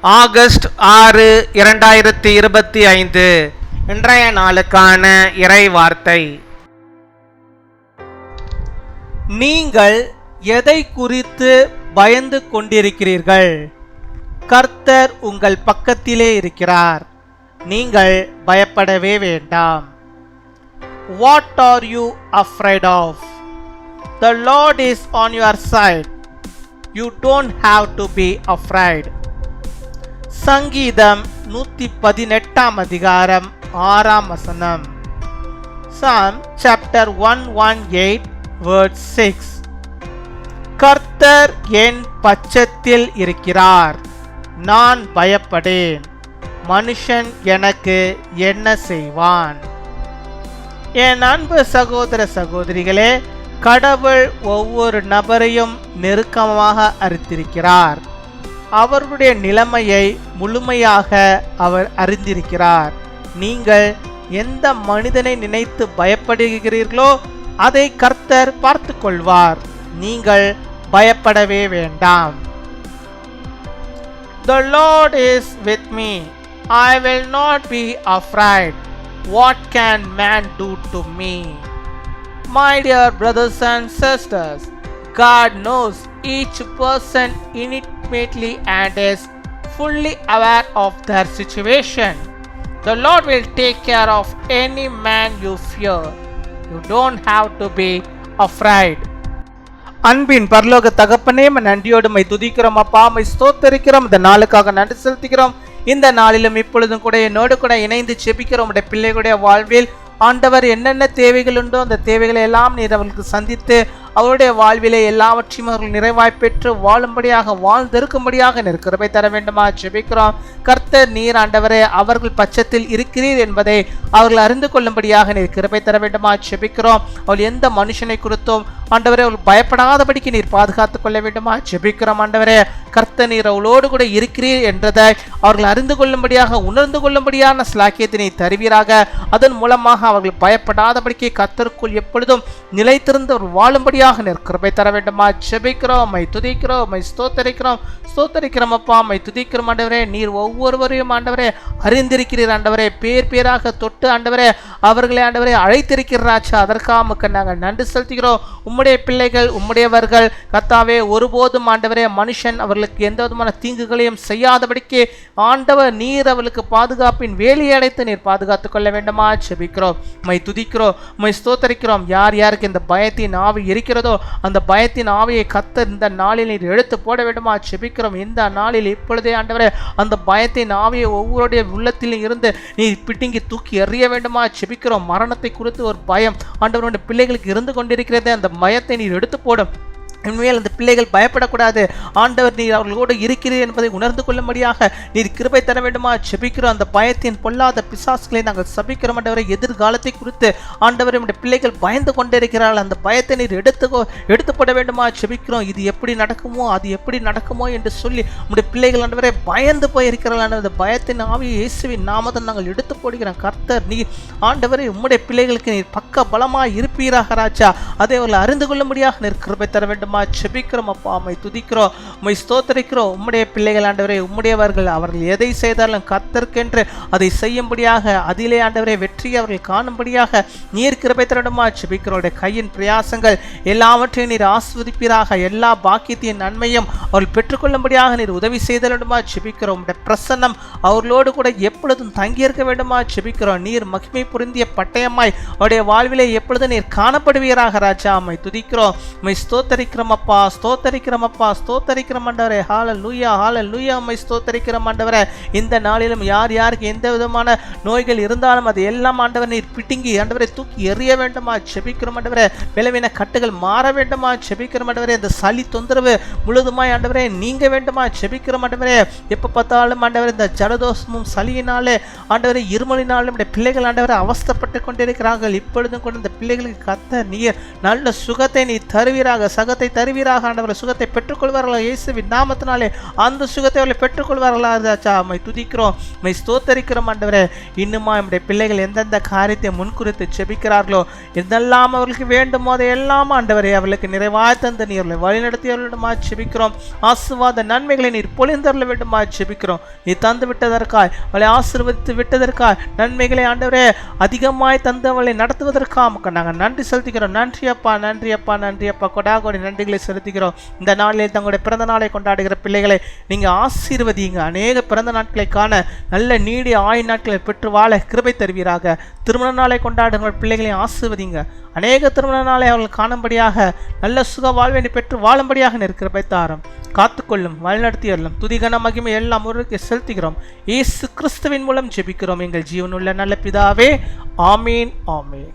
August 6, 2025 இன்றைய நாளுக்கான இறை வார்த்தை. நீங்கள் எதை குறித்து பயந்து கொண்டிருக்கிறீர்கள்? கர்த்தர் உங்கள் பக்கத்திலே இருக்கிறார், நீங்கள் பயப்படவே வேண்டாம். What are you afraid of? The Lord is on your side. You don't have to be afraid. சங்கீதம் 118 அதிகாரம் 6 வசனம். Psalm chapter 118 verse 6. கர்த்தர் என் பட்சத்தில் இருக்கிறார், நான் பயப்படேன். மனுஷன் எனக்கு என்ன செய்வான்? என் அன்பு சகோதர சகோதரிகளே, கடவுள் ஒவ்வொரு நபரையும் நெருக்கமாக அறிந்திருக்கிறார். அவர்களுடைய நிலைமையை முழுமையாக அவர் அறிந்திருக்கிறார். நீங்கள் எந்த மனிதனை நினைத்து பயப்படுகிறீர்களோ அதை கர்த்தர் பார்த்து கொள்வார். நீங்கள் பயப்படவே வேண்டாம். The Lord is with me. I will not be afraid. What can man do to me? My dear brothers and sisters, God knows each person intimately and is fully aware of their situation. The Lord will take care of any man you fear. You don't have to be afraid. அன்பின் பரலோக தகப்பனே, நன்றியோடு துதிக்கிறோம் அப்பா, ஸ்தோத்தரிக்கிறோம். இந்த நாளுக்காக நன்றி செலுத்துகிறோம். இந்த நாளிலும் இப்பொழுதும் கூட என்னோடு கூட இணைந்து செபிக்கிறோம். உடைய பிள்ளைகளுடைய வாழ்வில் ஆண்டவர் என்னென்ன தேவைகள் உண்டோ அந்த தேவைகளை எல்லாம் நீர் அவர்களுக்கு சந்தித்து அவருடைய வாழ்விலே எல்லாவற்றையும் அவர்கள் நிறைவாய் பெற்று வாழும்படியாக வாழ்ந்திருக்கும்படியாக கிருபை தர வேண்டுமா ஜெபிக்கிறோம். கர்த்தர் நீர் ஆண்டவரே அவர்கள் பட்சத்தில் இருக்கிறீர் என்பதை அவர்கள் அறிந்து கொள்ளும்படியாக நீர் கிருபை தர வேண்டுமா ஜெபிக்கிறோம். அவள் எந்த மனுஷனை குறித்தும் ஆண்டவரே அவள் பயப்படாதபடிக்கு நீர் பாதுகாத்துக் கொள்ள வேண்டுமா ஜெபிக்கிறோம். ஆண்டவரே கர்த்தர் நீர் அவளோடு கூட இருக்கிறீர் என்றதை அவர்கள் அறிந்து கொள்ளும்படியாக உணர்ந்து கொள்ளும்படியான ஸ்லாக்கியத்தை நீ தருவீராக. அதன் மூலமாக அவர்கள் பயப்படாதபடிக்கு கர்த்தருக்குள் எப்பொழுதும் நிலைத்திருந்து அவர் வாழும்படியாக கிருபை தர வேண்டுமா ஜெபிக்கிறோம். துதிக்கிறோம், ஸ்தோத்தரிக்கிறோம் அப்பா, துதிக்கிறோம் ஆண்டவரே. நீர் ஒவ்வொருவரையும் ஆண்டவரே அறிந்திருக்கிறீர் ஆண்டவரே. பேர் பேராக தொட்டு ஆண்டவரே அவர்களை ஆண்டவரே அழைத்திருக்கிறாச்சா, அதற்காக நாங்கள் நன்றி செலுத்துகிறோம். உம்முடைய பிள்ளைகள் உம்முடையவர்கள் கர்த்தாவே, ஒருபோதும் ஆண்டவரே மனுஷன் அவர்களுக்கு எந்த விதமான தீங்குகளையும் செய்யாதபடிக்கு ஆண்டவர் நீர் அவர்களுக்கு பாதுகாப்பின் வேலையை அடைத்து நீர் பாதுகாத்துக் கொள்ள வேண்டுமா ஜெபிக்கிறோம். துதிக்கிறோம், ஸ்தோத்தரிக்கிறோம். யார் யாருக்கு இந்த பயத்தின் ஆவி இருக்கிறதோ அந்த பயத்தின் ஆவியை கர்த்தர் இந்த நாளில் நீர் எடுத்து போட வேண்டுமா ஜெபிக்கிறோம். இந்த நாளில் இப்பொழுதே ஆண்டவரே அந்த பயத்தின் ஆவியை ஒவ்வொருடைய உள்ளத்திலும் இருந்து நீர் பிடுங்கி தூக்கி எறிய வேண்டுமா ஜெபிக்கிறோம். மரணத்தை குறித்து ஒரு பயம் ஆண்டவருடைய பிள்ளைகளுக்கு இருந்து கொண்டிருக்கிறதே, அந்த பயத்தை நீர் எடுத்து போடும். உண்மையில் அந்த பிள்ளைகள் பயப்படக்கூடாது. ஆண்டவர் நீர் அவர்களோடு இருக்கிறீர் என்பதை உணர்ந்து கொள்ளும்படியாக நீர் கிருபை தர வேண்டுமா ஜெபிக்கிறோம். அந்த பயத்தின் பொல்லாத பிசாசுகளை நாங்கள் சபிக்கிறோம் ஆண்டவரை. எதிர்காலத்தை குறித்து ஆண்டவரை நம்முடைய பிள்ளைகள் பயந்து கொண்டிருக்கிறார்கள். அந்த பயத்தை நீர் எடுத்து போட வேண்டுமா ஜெபிக்கிறோம். இது எப்படி நடக்குமோ அது எப்படி நடக்குமோ என்று சொல்லி நம்முடைய பிள்ளைகள் ஆண்டவரை பயந்து போயிருக்கிறார்கள். அந்த பயத்தின் ஆவியை இயேசுவின் நாமத்தை நாங்கள் எடுத்து போடுகிறோம். கர்த்தர் நீர் ஆண்டவரை உம்முடைய பிள்ளைகளுக்கு நீர் பக்க பலமாய் இருப்பீராக ராஜா. அதை அவர்கள் அறிந்து கொள்ளும்படியாக நீர் கிருபை தர வேண்டும் ஜெபிக்கிறோம் அப்பா, துதிக்கிறோம், ஸ்தோத்தரிக்கிறோம். உம்முடைய பிள்ளைகள் ஆண்டவரே உம்முடையவர்கள் அவர்கள் எதை செய்தாலும் கர்த்தருக்கென்று அதை செய்யும்படியாக அதிலே ஆண்டவரே வெற்றி அவர்கள் காணும்படியாக நீர் கிருபை தரணுமா ஜெபிக்கிறோம். கையின் பிரயாசங்கள் எல்லாவற்றையும் நீர் ஆஸ்வதிப்பீராக. எல்லா பாக்கியத்தின் நன்மையும் அவர்கள் பெற்றுக்கொள்ளும்படியாக நீர் உதவி செய்தலுமா ஜெபிக்கிறோம். பிரசன்னம் அவர்களோடு கூட எப்பொழுதும் தங்கியிருக்க வேண்டுமா ஜெபிக்கிறோம். நீர் மகிமை புரிந்திய பட்டயமாய் அவருடைய வாழ்விலே எப்பொழுதும் நீர் காணப்படுவீராக ராஜா. துதிக்கிறோம், ஸ்தோத்தரிக்கிறோம் அப்பா, ஸ்தோத்தரிக்கிறோம் ஆண்டவரே. ஹல்லேலூயா, ஹல்லேலூயா, ஸ்தோத்தரிக்கிறோம் ஆண்டவரே. இந்த நாளிலும் யார் யாருக்கு எந்த விதமான நோய்கள் இருந்தாலும் அது எல்லாம் ஆண்டவர் நீர் பிடுங்கி ஆண்டவரை தூக்கி எறிய வேண்டுமா ஜெபிக்கிறோம் ஆண்டவரே. விளைவின கட்டுகள் மாற வேண்டுமா ஜெபிக்கிறோம் ஆண்டவரே. இந்த சளி தொந்தரவு முழுதுமாய் ஆண்டவரே நீங்க வேண்டுமா ஜெபிக்கிறோம் ஆண்டவரே. எப்ப பார்த்தாலும் ஆண்டவரே இந்த ஜலதோஷமும் சளியினாலே ஆண்டவரே இருமலினாலும் நம்முடைய பிள்ளைகள் ஆண்டவரை அவஸ்தைப்பட்டு கொண்டிருக்கிறார்கள். இப்பொழுதும் கூட இந்த பிள்ளைகளுக்கு கர்த்தர் நீர் நல்ல சுகத்தை நீ தருவீராக, சகத்தை சுகத்தை தருவீராக ஆண்டவரை. சுகத்தை பெற்றுக்கொள்வார்களா இயேசுவின் நாமத்தினாலே அந்த சுகத்தை அவர்களை பெற்றுக்கொள்வார்களா ராஜா. உம்மை துதிக்கிறோம், உம்மை ஸ்தோத்தரிக்கிறோம் ஆண்டவரே. இன்னுமா நம்முடைய பிள்ளைகள் எந்தெந்த காரியத்தை முன்குறித்து செபிக்கிறார்களோ, இதெல்லாம் அவர்களுக்கு வேண்டுமோ அதையெல்லாம் ஆண்டவரே அவர்களுக்கு நிறைவாய் தந்து நீர்களை வழிநடத்தி அவர்களிடமா செபிக்கிறோம். ஆசீர்வாத நன்மைகளை நீர் பொழிந்தருள வேண்டுமா செபிக்கிறோம். நீ தந்து விட்டதற்காய், அவளை ஆசீர்வதித்து விட்டதற்காய், நன்மைகளை ஆண்டவரே அதிகமாய் தந்து அவளை நடத்துவதற்காக நாங்கள் நன்றி செலுத்துகிறோம். நன்றி அப்பா, நன்றி அப்பா, நன்றி அப்பா. கொடாகோடி நன்றிகளை செலுத்துகிறோம். இந்த நாளில் தங்களுடைய பிறந்த நாளை கொண்டாடுகிற பிள்ளைகளை நீங்கள் ஆசீர்வதிங்க. அநேக பிறந்த நாட்களை காண நல்ல நீடிய ஆயுள் நாட்களை பெற்று வாழ கிருபை தருவீராக. திருமண நாளை கொண்டாடுகிற பிள்ளைகளை ஆசீர்வதிங்க. அநேக திருமண நாளை அவர்கள் காணும்படியாக நல்ல சுக வாழ்வினை பெற்று வாழும்படியாக கிருபை தாரும். காத்துக்கொள்ளும், வழிநடத்தி அருளும். துதிகன மகிமை எல்லாம் ஒருவருக்கு செலுத்துகிறோம். இயேசு கிறிஸ்துவின் மூலம் ஜெபிக்கிறோம் எங்கள் ஜீவனுள்ள நல்ல பிதாவே. ஆமீன், ஆமீன்.